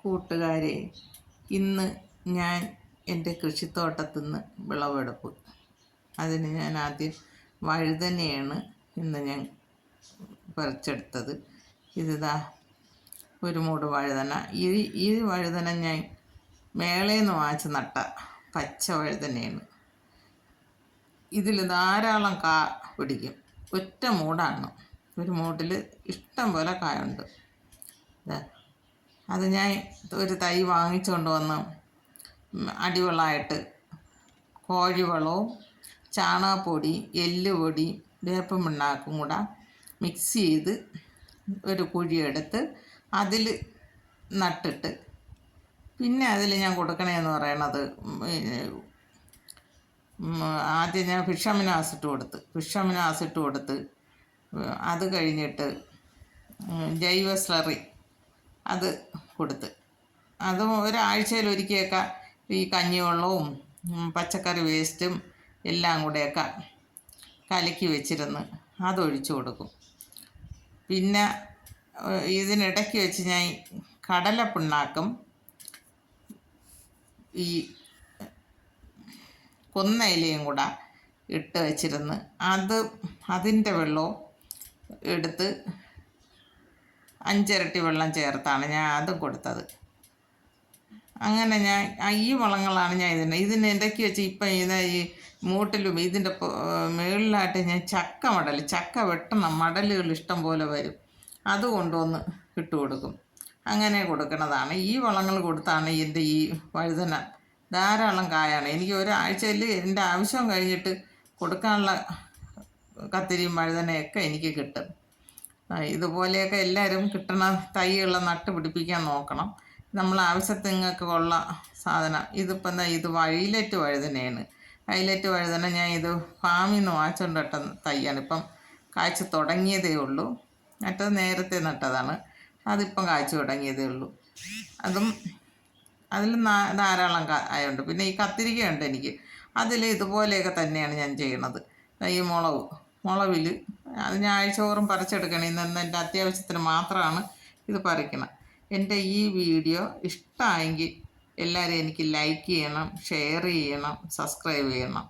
കൂട്ടുകാരെ, ഇന്ന് ഞാൻ എൻ്റെ കൃഷിത്തോട്ടത്തിൽ നിന്ന് വിളവെടുപ്പ്. അതിന് ഞാൻ ആദ്യം വഴുതനയാണ് ഇന്ന് ഞാൻ പറിച്ചെടുത്തത്. ഇതാ ഒരു മൂട് വഴുതന. ഈ വഴുതന ഞാൻ മേളയിൽ നിന്ന് വാങ്ങിച്ച് നട്ട പച്ച വഴുതനയാണ്. ഇതിൽ ധാരാളം കാ പിടിക്കും. ഒറ്റ മൂടാണ്. ഒരു മൂട്ടിൽ ഇഷ്ടം പോലെ കായുണ്ട്. അത് ഞാൻ ഒരു തൈ വാങ്ങിച്ചുകൊണ്ട് വന്ന് അടിവളമായിട്ട് കോഴിവളവും ചാണകപ്പൊടി, എല്ലുപൊടി, വേപ്പും പിണ്ണാക്കും കൂടെ മിക്സ് ചെയ്ത് ഒരു കുഴിയെടുത്ത് അതിൽ നട്ടിട്ട്, പിന്നെ അതിൽ ഞാൻ കൊടുക്കണേന്ന് പറയണത്, ആദ്യം ഞാൻ ഫിഷമിനാസിട്ട് കൊടുത്ത് അത് കഴിഞ്ഞിട്ട് ജൈവ സ്ലറി അത് കൊടുത്ത്, അതും ഒരാഴ്ചയിൽ ഒരിക്കലൊക്കെ ഈ കഞ്ഞിവെള്ളവും പച്ചക്കറി വേസ്റ്റും എല്ലാം കൂടെയൊക്കെ കലക്കി വെച്ചിരുന്ന് അതൊഴിച്ചു കൊടുക്കും. പിന്നെ ഇതിനിടയ്ക്ക് വെച്ച് ഞാൻ കടലപ്പിണ്ണാക്കും ഈ കൊന്നയിലയും കൂടെ ഇട്ട് വെച്ചിരുന്ന് അതിൻ്റെ വെള്ളവും എടുത്ത് 5 ഇരട്ടി വെള്ളം ചേർത്താണ് ഞാൻ അതും കൊടുത്തത്. അങ്ങനെ ഞാൻ ഈ വളങ്ങളാണ് ഞാൻ ഇതിനിടയ്ക്ക് വെച്ച് ഇപ്പം ഈ മൂട്ടിലും ഇതിൻ്റെ മുകളിലായിട്ട് ഞാൻ ചക്ക വെട്ടണം, മടലുകൾ ഇഷ്ടം പോലെ വരും, അത് കൊണ്ടുവന്ന് ഇട്ട് കൊടുക്കും. അങ്ങനെ കൊടുക്കുന്നതാണ്. ഈ വളങ്ങൾ കൊടുത്താണ് എൻ്റെ ഈ വഴുതന ധാരാളം കായാണ്. എനിക്ക് ഒരാഴ്ചയിൽ എൻ്റെ ആവശ്യം കഴിഞ്ഞിട്ട് കൊടുക്കാനുള്ള കത്തിരിയും വഴുതനയൊക്കെ എനിക്ക് കിട്ടും. ഇതുപോലെയൊക്കെ എല്ലാവരും കിട്ടണ തൈകളെ നട്ട് പിടിപ്പിക്കാൻ നോക്കണം. നമ്മൾ ആവശ്യത്തിനൊക്കെ ഉള്ള സാധനം. ഇതിപ്പോൾ എന്താ, ഇത് വയലറ്റ് വഴുതനയാണ്. വയലറ്റ് വഴുതന ഞാൻ ഇത് ഫാമിൽ നിന്ന് വാങ്ങിച്ചുകൊണ്ട് നട്ട തൈയാണ്. ഇപ്പം കായ്ച്ച് തുടങ്ങിയതേ ഉള്ളൂ. മറ്റത് നേരത്തെ നട്ടതാണ്. അതിപ്പം കായ്ച്ച് തുടങ്ങിയതേ ഉള്ളൂ. അതിൽ ധാരാളം ആയുണ്ട്. പിന്നെ ഈ കത്തിരിക്കയുണ്ട് എനിക്ക്. അതിൽ ഇതുപോലെയൊക്കെ തന്നെയാണ് ഞാൻ ചെയ്യണത്. ഈ മുളവിൽ അത് ഞാൻ ആഴ്ചതോറും പറിച്ചെടുക്കണം. ഇന്ന് എൻ്റെ അത്യാവശ്യത്തിന് മാത്രമാണ് ഇത് പറിക്കണം. എൻ്റെ ഈ വീഡിയോ ഇഷ്ടമായെങ്കിൽ എല്ലാവരും എനിക്ക് ലൈക്ക് ചെയ്യണം, ഷെയർ ചെയ്യണം, സബ്സ്ക്രൈബ് ചെയ്യണം.